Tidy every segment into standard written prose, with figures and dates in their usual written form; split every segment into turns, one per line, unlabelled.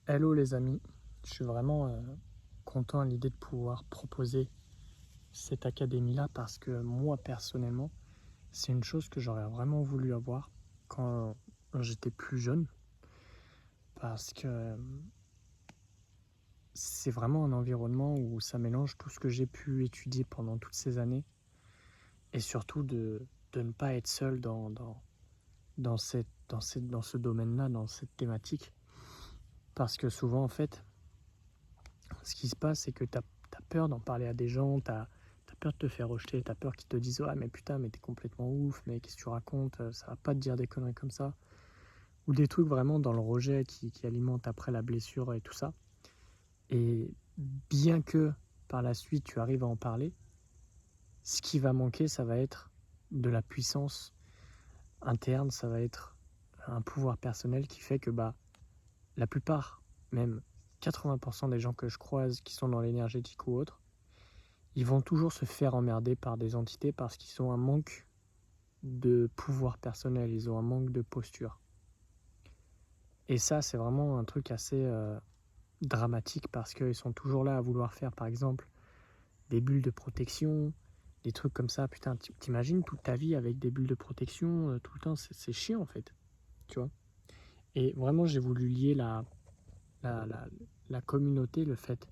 Hello les amis, je suis vraiment content à l'idée de pouvoir proposer cette académie-là parce que moi personnellement, c'est une chose que j'aurais vraiment voulu avoir quand j'étais plus jeune parce que c'est vraiment un environnement où ça mélange tout ce que j'ai pu étudier pendant toutes ces années et surtout de ne pas être seul dans ce domaine-là, dans cette thématique. Parce que souvent en fait, ce qui se passe, c'est que tu as peur d'en parler à des gens, tu as peur de te faire rejeter, tu as peur qu'ils te disent ouais, mais putain, mais t'es complètement ouf, mais qu'est-ce que tu racontes, ça va pas te dire des conneries comme ça. Ou des trucs vraiment dans le rejet qui alimentent après la blessure et tout ça. Et bien que par la suite tu arrives à en parler, ce qui va manquer, ça va être de la puissance interne, ça va être un pouvoir personnel qui fait que la plupart, même 80% des gens que je croise qui sont dans l'énergétique ou autre, ils vont toujours se faire emmerder par des entités parce qu'ils ont un manque de pouvoir personnel, ils ont un manque de posture. Et ça, c'est vraiment un truc assez dramatique parce qu'ils sont toujours là à vouloir faire, par exemple, des bulles de protection, des trucs comme ça. Putain, t'imagines toute ta vie avec des bulles de protection tout le temps, c'est chiant en fait, tu vois. Et vraiment, j'ai voulu lier la, la, la communauté, le fait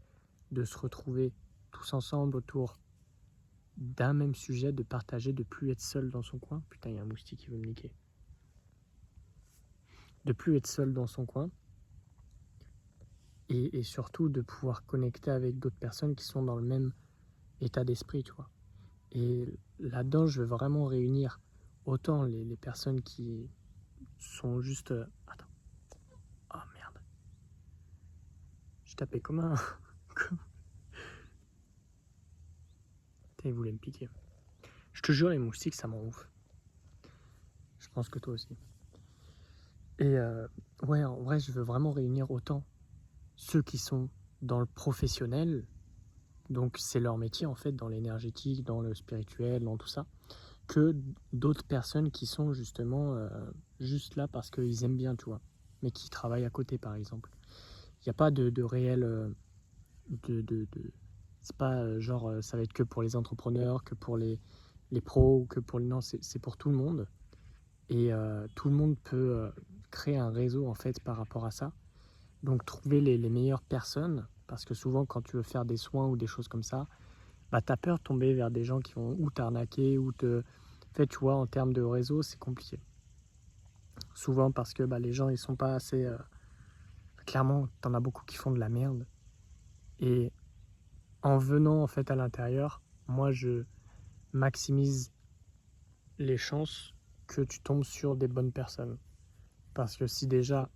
de se retrouver tous ensemble autour d'un même sujet, de partager, de plus être seul dans son coin. Putain, il y a un moustique qui veut me niquer. De plus être seul dans son coin et surtout de pouvoir connecter avec d'autres personnes qui sont dans le même état d'esprit, tu vois. Et là-dedans, je veux vraiment réunir autant les personnes qui sont juste... Attends. Oh merde. Je tapais comme un... Putain, il voulait me piquer. Je te jure, les moustiques, ça m'en ouf. Je pense que toi aussi. Et ouais, en vrai, je veux vraiment réunir autant ceux qui sont dans le professionnel, donc c'est leur métier en fait, dans l'énergétique, dans le spirituel, dans tout ça, que d'autres personnes qui sont justement juste là parce qu'ils aiment bien, tu vois, mais qui travaillent à côté par exemple. Il n'y a pas de réel... c'est pas genre ça va être que pour les entrepreneurs, que pour les pros, ou que pour les... Non, c'est pour tout le monde. Et tout le monde peut créer un réseau en fait par rapport à ça. Donc trouver les meilleures personnes, parce que souvent quand tu veux faire des soins ou des choses comme ça, t'as peur de tomber vers des gens qui vont ou t'arnaquer ou te... En fait, tu vois, en termes de réseau, c'est compliqué. Souvent parce que les gens, ils sont pas assez... Clairement, t'en as beaucoup qui font de la merde. Et en venant en fait à l'intérieur, moi, je maximise les chances que tu tombes sur des bonnes personnes. Parce que si déjà,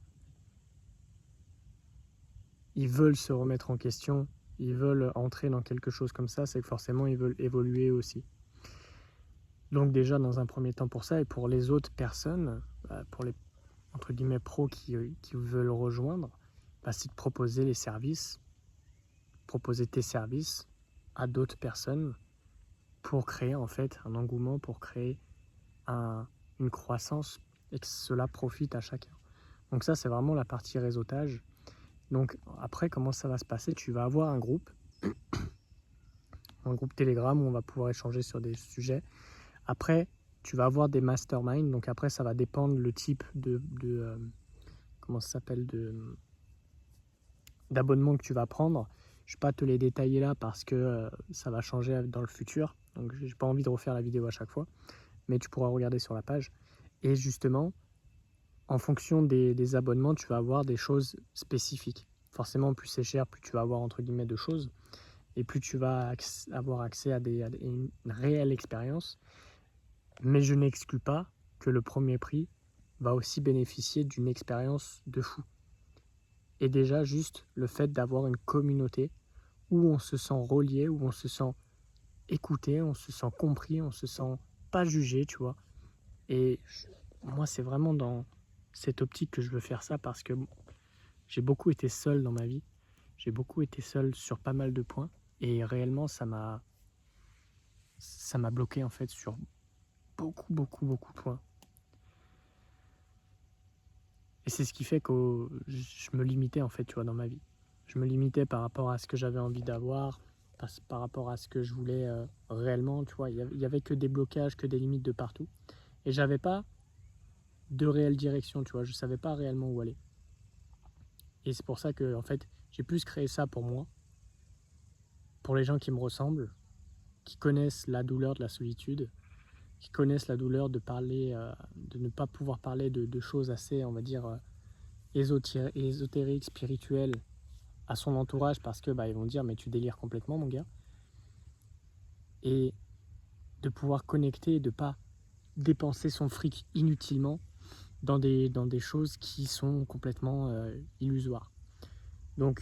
ils veulent se remettre en question, ils veulent entrer dans quelque chose comme ça, c'est que forcément, ils veulent évoluer aussi. Donc déjà, dans un premier temps pour ça, et pour les autres personnes, pour les entre guillemets pros qui veulent rejoindre, c'est de proposer les services, proposer tes services à d'autres personnes pour créer en fait un engouement, pour créer une croissance et que cela profite à chacun. Donc ça, c'est vraiment la partie réseautage. Donc après, comment ça va se passer? Tu vas avoir un groupe Telegram où on va pouvoir échanger sur des sujets. Après, tu vas avoir des masterminds. Donc après, ça va dépendre le type de comment ça s'appelle, d'abonnement que tu vas prendre. Je ne vais pas te les détailler là parce que ça va changer dans le futur. Donc j'ai pas envie de refaire la vidéo à chaque fois. Mais tu pourras regarder sur la page. Et justement, en fonction des abonnements, tu vas avoir des choses spécifiques. Forcément, plus c'est cher, plus tu vas avoir entre guillemets de choses. Et plus tu vas avoir accès à une réelle expérience. Mais je n'exclus pas que le premier prix va aussi bénéficier d'une expérience de fou. Et déjà, juste le fait d'avoir une communauté où on se sent relié, où on se sent écouté, on se sent compris, on se sent pas jugé, tu vois. Et moi, c'est vraiment dans cette optique que je veux faire ça parce que j'ai beaucoup été seul dans ma vie. J'ai beaucoup été seul sur pas mal de points. Et réellement, ça m'a bloqué en fait sur beaucoup de points. Et c'est ce qui fait que je me limitais en fait, tu vois, dans ma vie. Je me limitais par rapport à ce que j'avais envie d'avoir, par rapport à ce que je voulais réellement, tu vois. Il y avait que des blocages, que des limites de partout. Et j'avais pas de réelle direction, tu vois. Je savais pas réellement où aller. Et c'est pour ça que, en fait, j'ai plus créé ça pour moi, pour les gens qui me ressemblent, qui connaissent la douleur de la solitude, qui connaissent la douleur de parler, de ne pas pouvoir parler de choses assez, on va dire, ésotériques, spirituelles à son entourage parce que ils vont dire mais tu délires complètement mon gars. Et de pouvoir connecter et de pas dépenser son fric inutilement dans des choses qui sont complètement illusoires. Donc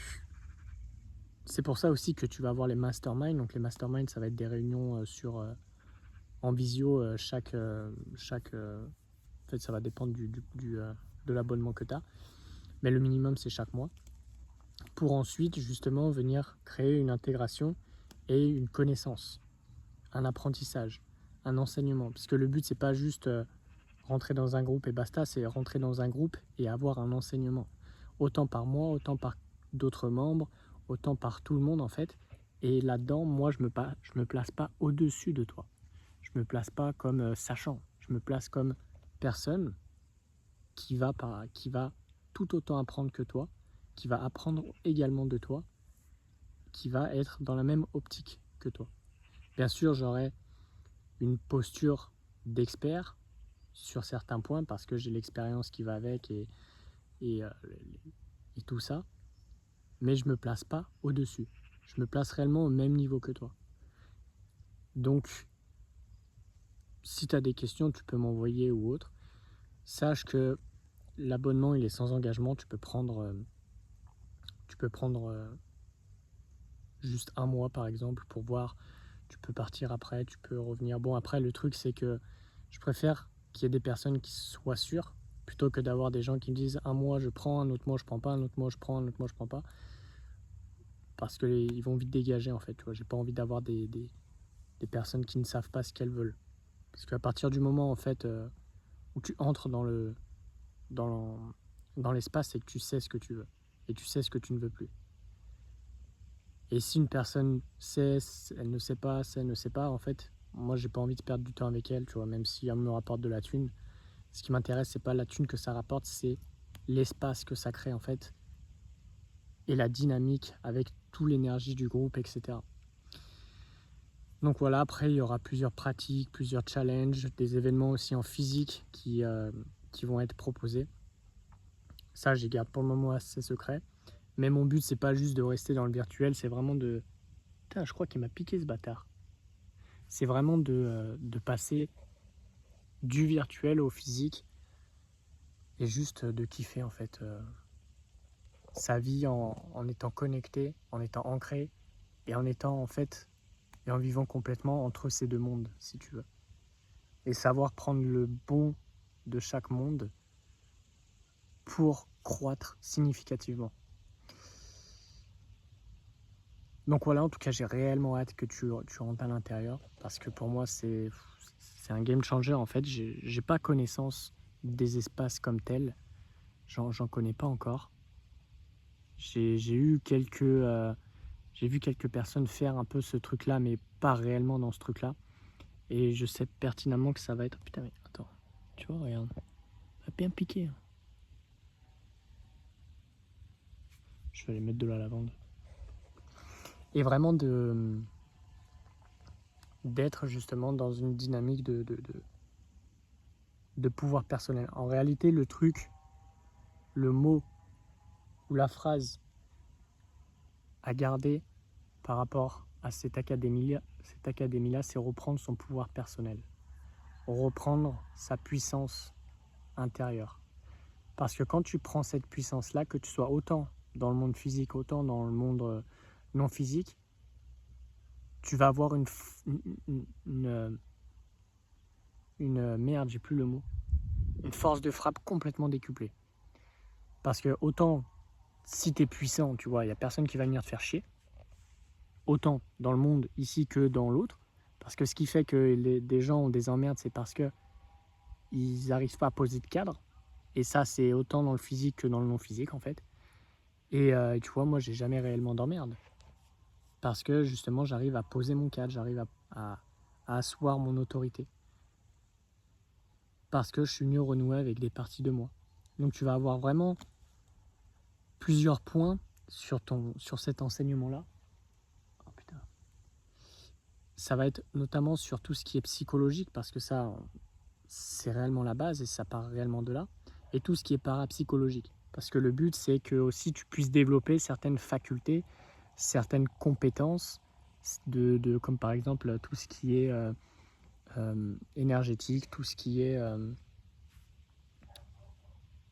c'est pour ça aussi que tu vas avoir les masterminds. Donc les masterminds, ça va être des réunions en visio en fait ça va dépendre de l'abonnement que tu as. Mais le minimum c'est chaque mois. Pour ensuite justement venir créer une intégration et une connaissance, un apprentissage, un enseignement. Parce que le but c'est pas juste rentrer dans un groupe et basta, c'est rentrer dans un groupe et avoir un enseignement. Autant par moi, autant par d'autres membres, autant par tout le monde en fait. Et là-dedans, moi je me place pas au-dessus de toi. Je me place pas comme sachant. Je me place comme personne qui va tout autant apprendre que toi, qui va apprendre également de toi, qui va être dans la même optique que toi. Bien sûr, j'aurai une posture d'expert sur certains points parce que j'ai l'expérience qui va avec et, euh, et tout ça, mais je me place pas au-dessus. Je me place réellement au même niveau que toi. Donc, si tu as des questions, tu peux m'envoyer ou autre. Sache que l'abonnement, il est sans engagement. Tu peux prendre juste un mois, par exemple, pour voir. Tu peux partir après, tu peux revenir. Bon, après, le truc, c'est que je préfère qu'il y ait des personnes qui soient sûres plutôt que d'avoir des gens qui me disent un mois je prends, un autre mois je prends pas, un autre mois je prends, un autre mois je prends pas. Parce qu'ils vont vite dégager en fait. Tu vois, j'ai pas envie d'avoir des personnes qui ne savent pas ce qu'elles veulent. Parce qu'à partir du moment en fait où tu entres dans, dans l'espace, c'est que tu sais ce que tu veux et tu sais ce que tu ne veux plus. Et si une personne sait, elle ne sait pas, sait, ne sait pas, en fait, moi j'ai pas envie de perdre du temps avec elle, tu vois, même si elle me rapporte de la thune. Ce qui m'intéresse, c'est pas la thune que ça rapporte, c'est l'espace que ça crée en fait et la dynamique avec toute l'énergie du groupe, etc. Donc voilà, après il y aura plusieurs pratiques, plusieurs challenges, des événements aussi en physique qui vont être proposés. Ça, j'y garde pour le moment assez secret. Mais mon but, c'est pas juste de rester dans le virtuel, c'est vraiment de... Putain, je crois qu'il m'a piqué ce bâtard. C'est vraiment de passer du virtuel au physique et juste de kiffer en fait sa vie en étant connecté, en étant ancré et en étant en fait et en vivant complètement entre ces deux mondes, si tu veux. Et savoir prendre le bon de chaque monde pour croître significativement. Donc voilà, en tout cas, j'ai réellement hâte que tu rentres à l'intérieur parce que pour moi, c'est un game changer en fait. J'ai pas connaissance des espaces comme tels, j'en connais pas encore. J'ai vu quelques personnes faire un peu ce truc-là, mais pas réellement dans ce truc-là. Et je sais pertinemment que ça va être... Putain, mais attends, tu vois, regarde, ça va bien piquer. Je vais aller mettre de la lavande. Et vraiment d'être justement dans une dynamique de pouvoir personnel. En réalité, le truc, le mot ou la phrase à garder par rapport à cette académie-là, c'est reprendre son pouvoir personnel, reprendre sa puissance intérieure. Parce que quand tu prends cette puissance-là, que tu sois autant dans le monde physique, autant dans le monde non physique, tu vas avoir une merde, j'ai plus le mot, une force de frappe complètement décuplée. Parce que autant si tu es puissant, tu vois, il n'y a personne qui va venir te faire chier, autant dans le monde ici que dans l'autre. Parce que ce qui fait que des gens ont des emmerdes, c'est parce qu'ils n'arrivent pas à poser de cadre. Et ça, c'est autant dans le physique que dans le non-physique, en fait. Et tu vois, moi, j'ai jamais réellement d'emmerde. Parce que, justement, j'arrive à poser mon cadre, j'arrive à asseoir mon autorité. Parce que je suis venu renouer avec des parties de moi. Donc, tu vas avoir vraiment plusieurs points sur cet enseignement-là. Oh putain. Ça va être notamment sur tout ce qui est psychologique, parce que ça, c'est réellement la base et ça part réellement de là. Et tout ce qui est parapsychologique. Parce que le but, c'est que aussi tu puisses développer certaines facultés, certaines compétences, comme par exemple tout ce qui est énergétique, tout ce qui est...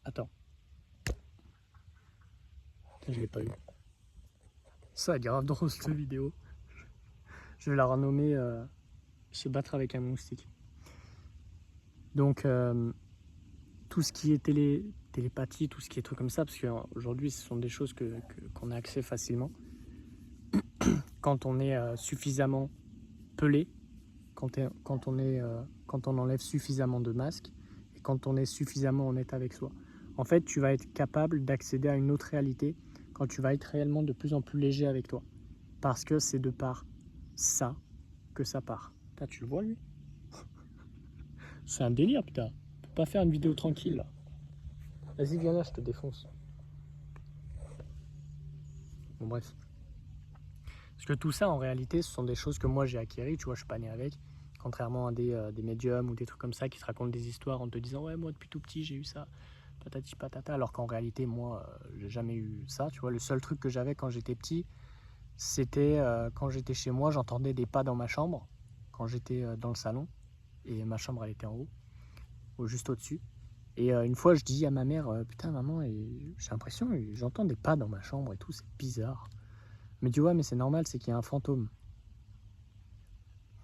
Attends. Je l'ai pas eu. Ça va être grave drôle cette vidéo. Je vais la renommer se battre avec un moustique. Donc tout ce qui est télépathie, tout ce qui est trucs comme ça, parce qu'aujourd'hui ce sont des choses qu'on a accès facilement. Quand on est suffisamment pelé, quand on enlève suffisamment de masques et quand on est suffisamment honnête avec soi. En fait, tu vas être capable d'accéder à une autre réalité quand tu vas être réellement de plus en plus léger avec toi. Parce que c'est de par ça que ça part. Putain, tu le vois lui? C'est un délire, putain. On peut pas faire une vidéo tranquille là. Vas-y, viens là, je te défonce. Bon, bref. Parce que tout ça, en réalité, ce sont des choses que moi j'ai acquéries, tu vois, je suis pas né avec. Contrairement à des médiums ou des trucs comme ça qui te racontent des histoires en te disant ouais, moi depuis tout petit j'ai eu ça, patati patata, alors qu'en réalité, moi j'ai jamais eu ça, tu vois. Le seul truc que j'avais quand j'étais petit, c'était quand j'étais chez moi, j'entendais des pas dans ma chambre, quand j'étais dans le salon, et ma chambre elle était en haut, juste au-dessus. Et une fois, je dis à ma mère, putain, maman, j'ai l'impression, j'entends des pas dans ma chambre et tout, c'est bizarre. Mais tu vois, mais c'est normal, c'est qu'il y a un fantôme.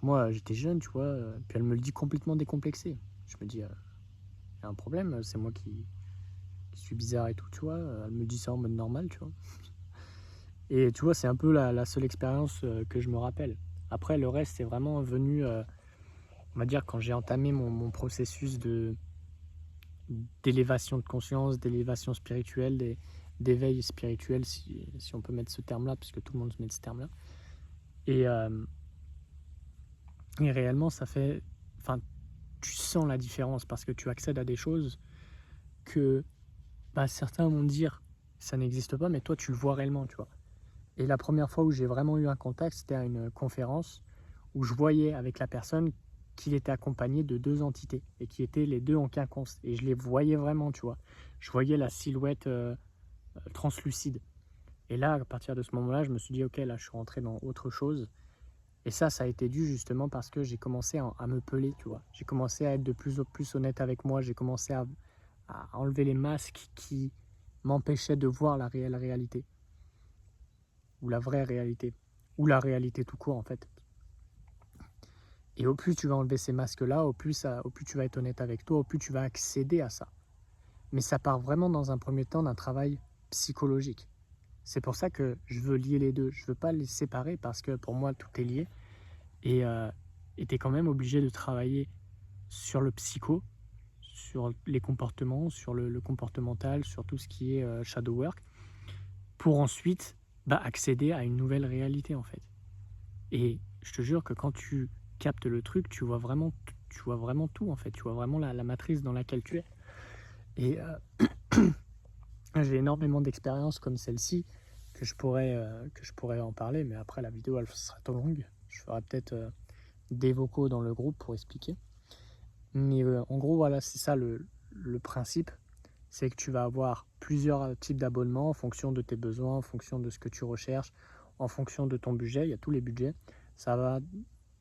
Moi, j'étais jeune, tu vois, puis elle me le dit complètement décomplexé. Je me dis, il y a un problème, c'est moi qui suis bizarre et tout, tu vois. Elle me dit ça en mode normal, tu vois. Et tu vois, c'est un peu la seule expérience que je me rappelle. Après, le reste, c'est vraiment venu, on va dire, quand j'ai entamé mon processus d'élévation de conscience, d'élévation spirituelle, d'éveil spirituel, si on peut mettre ce terme-là, puisque tout le monde met ce terme-là. Et réellement, ça fait... Enfin, tu sens la différence parce que tu accèdes à des choses que certains vont dire ça n'existe pas, mais toi, tu le vois réellement, tu vois. Et la première fois où j'ai vraiment eu un contact, c'était à une conférence où je voyais avec la personne qu'il était accompagné de deux entités et qui étaient les deux en quinconce. Et je les voyais vraiment, tu vois. Je voyais la silhouette translucide. Et là, à partir de ce moment-là, je me suis dit, ok, là, je suis rentré dans autre chose. Et ça a été dû justement parce que j'ai commencé à me peler, tu vois. J'ai commencé à être de plus en plus honnête avec moi. J'ai commencé à enlever les masques qui m'empêchaient de voir la réelle réalité. Ou la vraie réalité. Ou la réalité tout court, en fait. Et au plus tu vas enlever ces masques-là, au plus tu vas être honnête avec toi, au plus tu vas accéder à ça. Mais ça part vraiment dans un premier temps d'un travail psychologique. C'est pour ça que je veux lier les deux. Je ne veux pas les séparer parce que pour moi, tout est lié. Et tu es quand même obligé de travailler sur le psycho, sur les comportements, sur le comportemental, sur tout ce qui est shadow work, pour ensuite accéder à une nouvelle réalité en fait. Et je te jure que quand tu captes le truc, tu vois vraiment tout en fait. Tu vois vraiment la matrice dans laquelle tu es. Et j'ai énormément d'expériences comme celle-ci que je pourrais en parler, mais après la vidéo elle sera trop longue. Je ferai peut-être des vocaux dans le groupe pour expliquer. Mais en gros, voilà, c'est ça le principe. C'est que tu vas avoir plusieurs types d'abonnements en fonction de tes besoins, en fonction de ce que tu recherches, en fonction de ton budget. Il y a tous les budgets. Ça va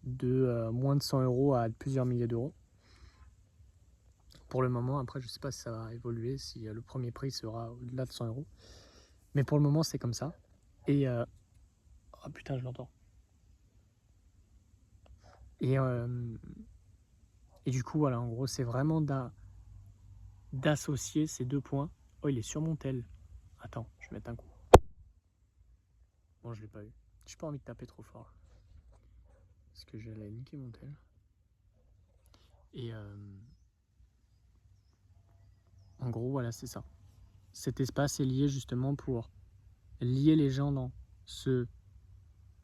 de moins de 100 € à plusieurs milliers d'euros. Pour le moment, après, je ne sais pas si ça va évoluer, si le premier prix sera au-delà de 100 €. Mais pour le moment, c'est comme ça. Et... oh putain, je l'entends. Et du coup, voilà, en gros, c'est vraiment d'associer ces deux points. Oh, il est sur mon tel. Attends, je vais mettre un coup. Bon, je l'ai pas eu. J'ai pas envie de taper trop fort. Parce que j'allais niquer mon tel. Et En gros, voilà, c'est ça. Cet espace est lié justement pour lier les gens dans ceux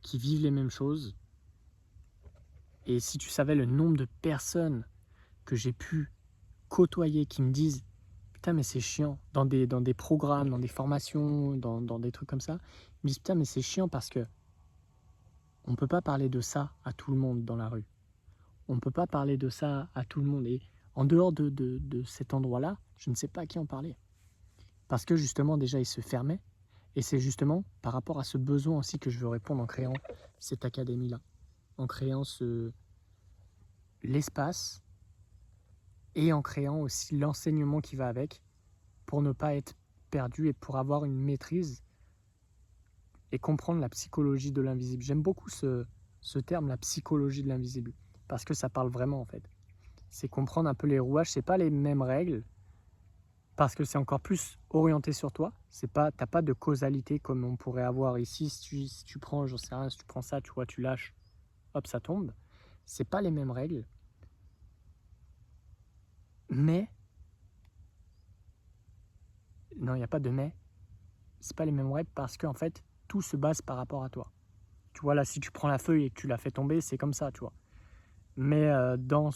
qui vivent les mêmes choses. Et si tu savais le nombre de personnes que j'ai pu côtoyer qui me disent putain mais c'est chiant dans des programmes, dans des formations, dans des trucs comme ça, ils me disent putain mais c'est chiant parce que on peut pas parler de ça à tout le monde dans la rue. On peut pas parler de ça à tout le monde. Et en dehors de cet endroit-là, je ne sais pas à qui en parler. Parce que justement déjà il se fermait. Et c'est justement par rapport à ce besoin aussi que je veux répondre en créant cette académie-là. En créant l'espace et en créant aussi l'enseignement qui va avec pour ne pas être perdu et pour avoir une maîtrise et comprendre la psychologie de l'invisible. J'aime beaucoup ce terme, la psychologie de l'invisible, parce que ça parle vraiment en fait. C'est comprendre un peu les rouages, c'est pas les mêmes règles, parce que c'est encore plus orienté sur toi. T'as pas de causalité comme on pourrait avoir ici. Si tu prends, j'en sais rien, si tu prends ça, tu vois, tu lâches, hop, ça tombe. C'est pas les mêmes règles, mais non, il n'y a pas de mais. C'est pas les mêmes règles parce qu'en fait, tout se base par rapport à toi. Tu vois, là, si tu prends la feuille et que tu la fais tomber, c'est comme ça, tu vois. Mais dans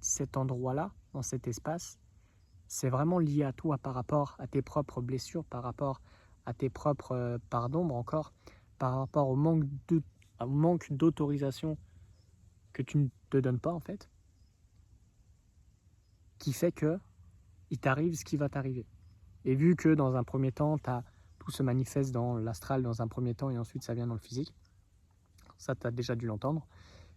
cet endroit-là, dans cet espace, c'est vraiment lié à toi par rapport à tes propres blessures, par rapport à tes propres parts d'ombre encore, par rapport au manque d'autorisation que tu ne te donnes pas en fait, qui fait que il t'arrive ce qui va t'arriver. Et vu que dans un premier temps, tout se manifeste dans l'astral dans un premier temps et ensuite ça vient dans le physique, ça tu as déjà dû l'entendre,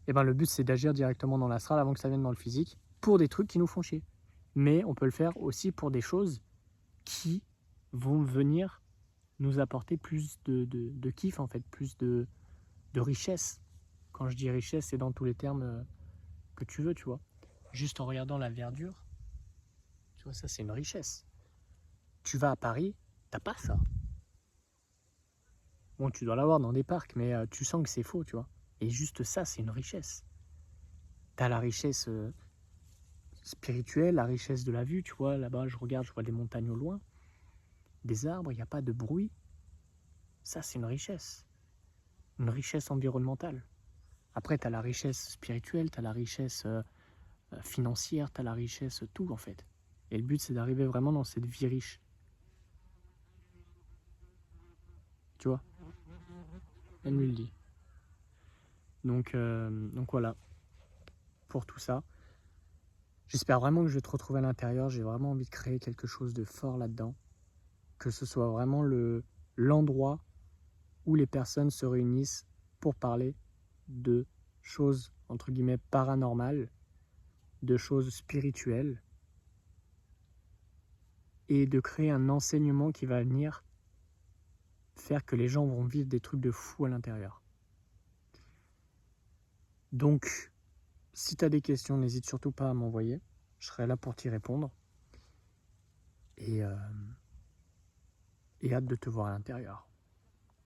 et ben le but c'est d'agir directement dans l'astral avant que ça vienne dans le physique pour des trucs qui nous font chier. Mais on peut le faire aussi pour des choses qui vont venir nous apporter plus de kiff en fait, plus de richesse. Quand je dis richesse, c'est dans tous les termes que tu veux, tu vois. Juste en regardant la verdure, tu vois, ça c'est une richesse. Tu vas à Paris, t'as pas ça. Bon, tu dois l'avoir dans des parcs, mais tu sens que c'est faux, tu vois. Et juste ça, c'est une richesse. T'as la richesse spirituelle, la richesse de la vue, tu vois. Là-bas, je regarde, je vois des montagnes au loin, des arbres, il n'y a pas de bruit. Ça, c'est une richesse environnementale. Après, tu as la richesse spirituelle, tu as la richesse financière, tu as la richesse tout, en fait. Et le but, c'est d'arriver vraiment dans cette vie riche. Tu vois? Elle me le dit. Donc voilà, pour tout ça. J'espère vraiment que je vais te retrouver à l'intérieur. J'ai vraiment envie de créer quelque chose de fort là-dedans. Que ce soit vraiment l'endroit où les personnes se réunissent pour parler de choses, entre guillemets, paranormales, de choses spirituelles, et de créer un enseignement qui va venir faire que les gens vont vivre des trucs de fou à l'intérieur. Donc, si tu as des questions, n'hésite surtout pas à m'envoyer. Je serai là pour t'y répondre. Et hâte de te voir à l'intérieur.